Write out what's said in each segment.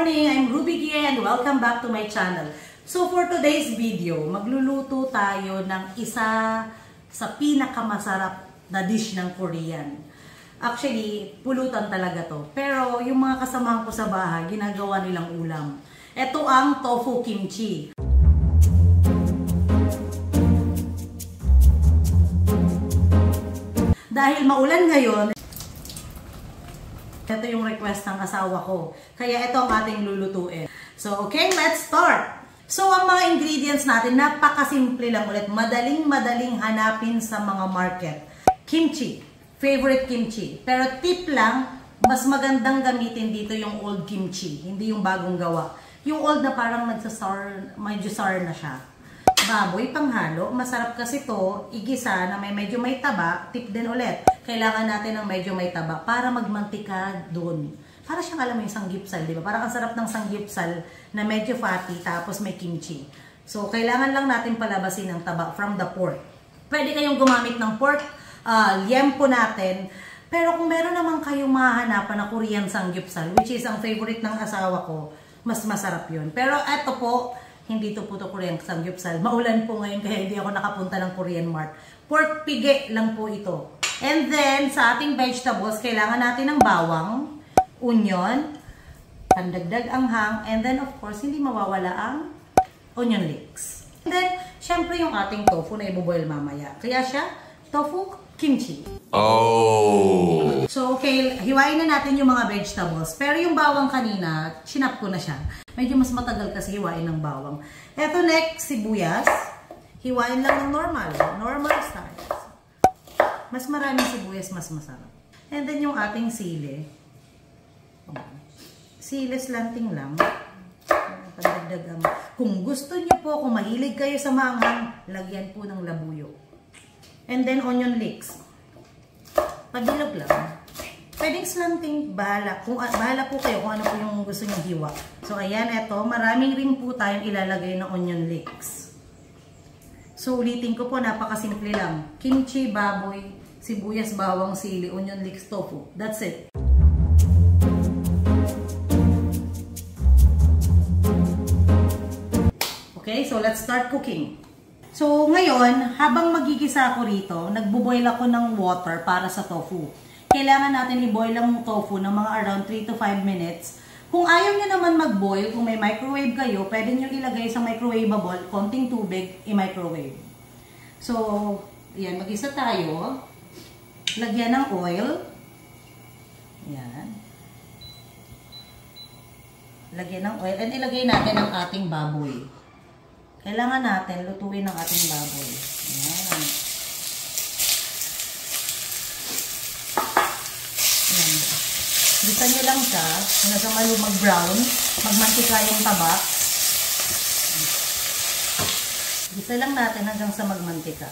morning! I'm Ruby Gia and welcome back to my channel. So for today's video, magluluto tayo ng isa sa pinakamasarap na dish ng Korean. Actually, pulutan talaga to. Pero yung mga kasamahan ko sa bahay, ginagawa nilang ulam. Ito ang tofu kimchi. Dahil maulan ngayon, ito yung request ng asawa ko. Kaya ito ang ating lulutuin. So, okay, let's start! So, ang mga ingredients natin, napakasimple lang ulit. Madaling-madaling hanapin sa mga market. Kimchi. Favorite kimchi. Pero tip lang, mas magandang gamitin dito yung old kimchi. Hindi yung bagong gawa. Yung old na parang nagsasour, medyo sour na siya. Baboy, panghalo. Masarap kasi to igisa na medyo may taba. Tip din ulit. Kailangan natin ng medyo may taba para magmantika doon. Para siyang alam mo yung sanggipsal, di ba? Parang ang sarap ng sanggipsal na medyo fatty tapos may kimchi. So, kailangan lang natin palabasin ng taba from the pork. Pwede kayong gumamit ng pork, liempo natin. Pero kung meron naman kayong mahahanapan na Korean sanggipsal, which is ang favorite ng asawa ko, mas masarap yun. Pero eto po, hindi to po to Korean sanggipsal. Maulan po ngayon kaya hindi ako nakapunta ng Korean Mart. Pork pige lang po ito. And then, sa ating vegetables, kailangan natin ng bawang, onion, pandagdag anghang, and then of course, hindi mawawala ang onion leeks. And then, syempre yung ating tofu na iboboil mamaya. Kaya siya, tofu kimchi. Oh! So, okay, hiwain na natin yung mga vegetables. Pero yung bawang kanina, chinap ko na siya. Medyo mas matagal kasi hiwain ng bawang. Eto next, sibuyas. Hiwain lang ng normal style. Mas maraming sibuyas, mas masarap. And then yung ating sili. Sili slanting lang. Pandagdag. Kung gusto niyo po, kung mahilig kayo sa manghang, lagyan po ng labuyo. And then onion leeks. Padilog lang. Pwedeng slanting, bahala. Bahala po kayo kung ano po yung gusto nyo hiwa. So, ayan, eto. Maraming rin po tayong ilalagay na onion leeks. So, ulitin ko po, napakasimple lang. Kimchi, baboy, sibuyas, bawang, sili, onion leeks, tofu. That's it. Okay, so let's start cooking. So, ngayon, habang magigisa ako rito, nagbo-boil ako ng water para sa tofu. Kailangan natin i-boil ang tofu ng mga around 3 to 5 minutes. Kung ayaw nyo naman mag-boil, kung may microwave kayo, pwede nyo ilagay sa microwavable, konting tubig, i-microwave. So, yan, mag-isa tayo. Lagyan ng oil. Yan. Lagyan ng oil. And ilagay natin ang ating baboy. Kailangan natin lutuin ang ating baboy. Yan. Bisa nyo lang siya, hanggang mag-brown, magmantika yung taba. Bisa lang natin hanggang sa magmantika.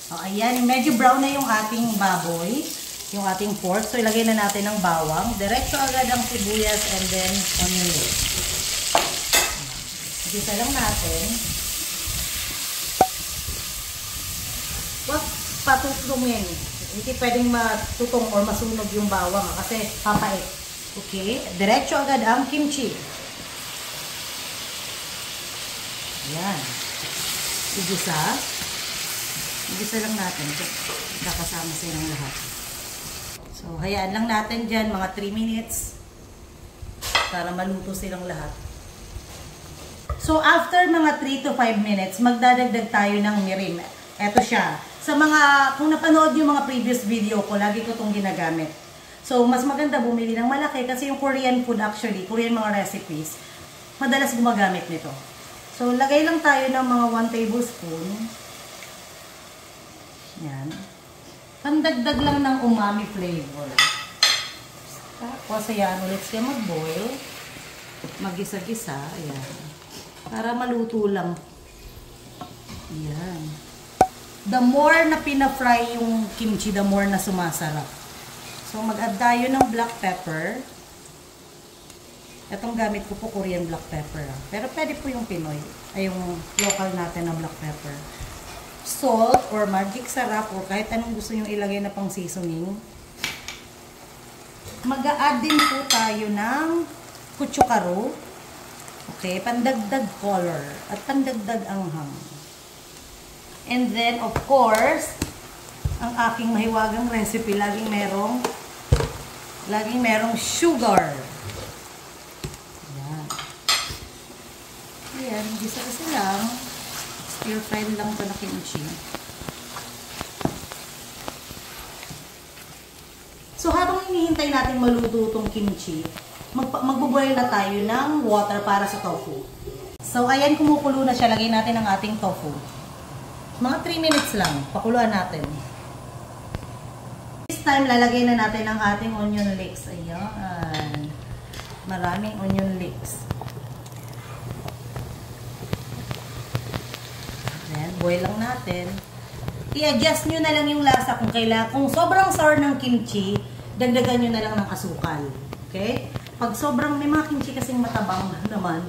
O, ayan, medyo brown na yung ating baboy, yung ating pork. So, ilagay na natin ng bawang. Diretso agad ang sibuyas and then onion leeks. Bisa lang natin. Huwag patutumin. Hindi pwedeng matutong or masunog yung bawang kasi papait. Okay? Diretso agad ang kimchi. Ayan. Igisa. Igisa lang natin. Kakasama silang lahat. So, hayaan lang natin dyan mga 3 minutes para maluto silang lahat. So, after mga 3 to 5 minutes, magdadagdag tayo ng mirin. Eto siya. Sa mga, kung napanood yung mga previous video ko, lagi ko itong ginagamit. So, mas maganda bumili ng malaki kasi yung Korean food actually, Korean mga recipes, madalas gumagamit nito. So, lagay lang tayo ng mga 1 tablespoon. Yan. Pandagdag lang ng umami flavor. Tapos, ayan, ulit siya mag-boil. Mag-gisa-gisa. Ayan. Para maluto lang. Ayan. The more na pina-fry yung kimchi, the more na sumasarap. So, mag-add tayo ng black pepper. Itong gamit ko po, Korean black pepper. Pero pwede po yung Pinoy. Ay, yung local natin na black pepper. salt or magic sarap or kahit anong gusto nyo ilagay na pang seasoning. Mag-a-add din po tayo ng kutsukaro. Okay, pandagdag color at pandagdag anghang. And then, of course, ang aking mahiwagang recipe, laging merong sugar. Ayan. Ayan, gisa-gisa lang. Stir fry lang ito na kimchi. So, habang hinihintay natin maluto itong kimchi, magbuboil na tayo ng water para sa tofu. So, ayan, kumukulo na siya. Lagay natin ang ating tofu. Mga 3 minutes lang. Pakuluan natin. This time, lalagay na natin ang ating onion leeks. Ayan. Maraming onion leeks. Ayan, boil lang natin. I-adjust nyo na lang yung lasa kung kailangan. Kung sobrang sour ng kimchi, dagdagan nyo na lang ng asukal. Okay? Pag sobrang, may mga kimchi kasing matabang naman,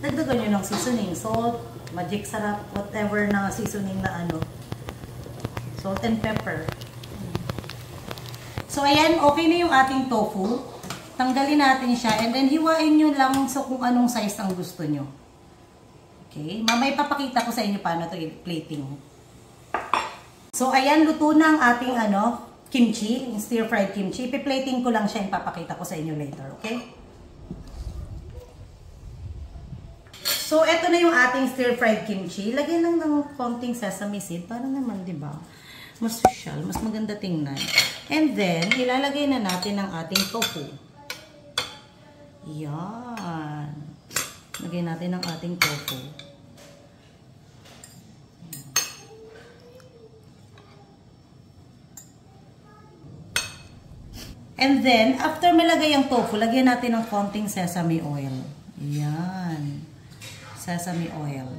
dagdagan nyo ng seasoning. Salt, magic sarap, whatever na seasoning na ano. Salt and pepper. So, ayan, okay na yung ating tofu. Tanggalin natin siya and then hiwain nyo lang sa kung anong size ang gusto nyo. Okay? Mamaya papakita ko sa inyo paano ito plating. So, ayan, luto na ang ating kimchi, stir-fried kimchi. Piplating ko lang siya, ipapakita ko sa inyo later, okay? So, eto na yung ating stir-fried kimchi. Lagyan lang ng konting sesame seed, para naman, di ba? Mas social, mas maganda tingnan. And then, ilalagay na natin ang ating tofu. Yan. Lagyan natin ang ating tofu. And then, after malagay ang tofu, lagyan natin ng konting sesame oil. Yan. Sesame oil.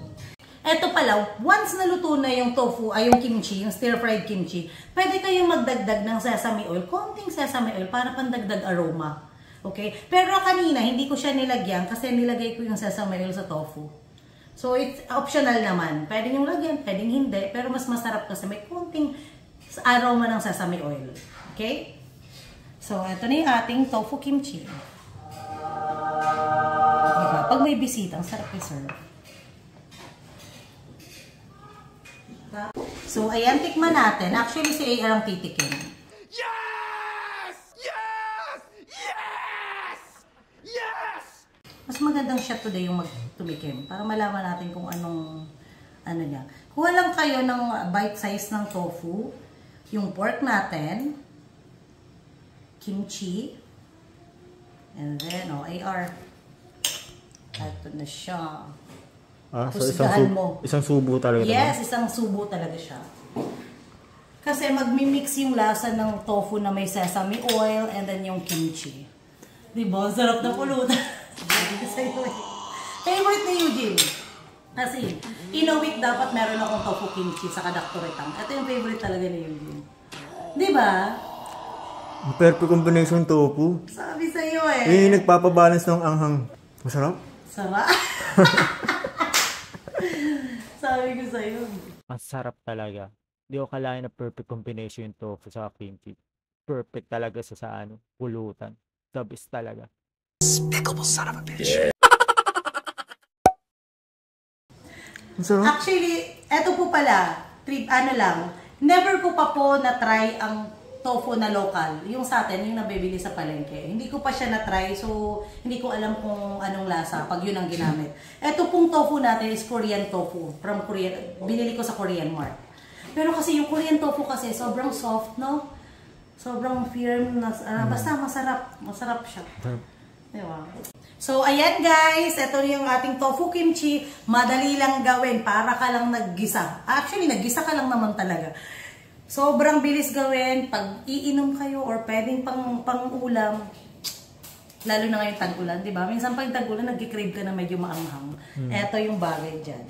Eto pala, once naluto na yung tofu, ay yung kimchi, yung stir-fried kimchi, pwede kayong magdagdag ng sesame oil, konting sesame oil para pandagdag aroma. Okay? Pero kanina, hindi ko siya nilagyan kasi nilagay ko yung sesame oil sa tofu. So, it's optional naman. Pwede nyo lagyan, pwedeng hindi, pero mas masarap kasi may konting aroma ng sesame oil. Okay? So, ito na yung ating tofu kimchi. Diba? Pag may bisita, ang sarap i-serve. So, ayan, tikman natin. Actually, si AR ang titikin. Yes! Yes! Yes! Yes! Mas magandang siya today yung magtumikim para malaman natin kung anong niya. Kuha lang kayo ng bite size ng tofu, yung pork natin, kimchi, and then, AR. Ito na siya. So isang subo talaga. Yes, isang subo talaga siya. Kasi magmi-mix yung lasa ng tofu na may sesame oil and then yung kimchi. Diba? Sarap na pulutan. Favorite ni Eugene. Kasi, in a week dapat meron akong tofu kimchi sa kadakturitang. Ito yung favorite talaga ni Eugene. Diba? Perfect combination tofu. Sabi sa'yo eh. Nagpapabalance ng anghang. Masarap? Sarap? Sabi ko sa'yo. Ang sarap talaga. Hindi ko kalahin na perfect combination yung tofu sa kimchi. Perfect talaga sa pulutan. The best talaga. Despicable son of a bitch. Actually, eto po pala, never ko pa po na-try ang tofu na local. Yung sa atin, yung nabibili sa palengke. Hindi ko pa siya na-try, so hindi ko alam kung anong lasa pag yun ang ginamit. Eto pong tofu natin is Korean tofu. From Korea, binili ko sa Korean Mart. Pero kasi yung Korean tofu kasi sobrang soft, no? Sobrang firm, basta masarap. Masarap siya. Diba? So, ayan guys, ito yung ating tofu kimchi. Madali lang gawin, para ka lang naggisa. Actually, naggisa ka lang naman talaga. Sobrang bilis gawin pag iinom kayo or pwedeng pang-ulam. Lalo na ngayong tag-ulan, di ba? Minsan pag tag-ulan, nag-crave ka na medyo maanghang. Ito yung bagay dyan.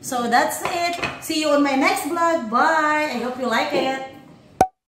So, that's it. See you on my next vlog. Bye! I hope you like it.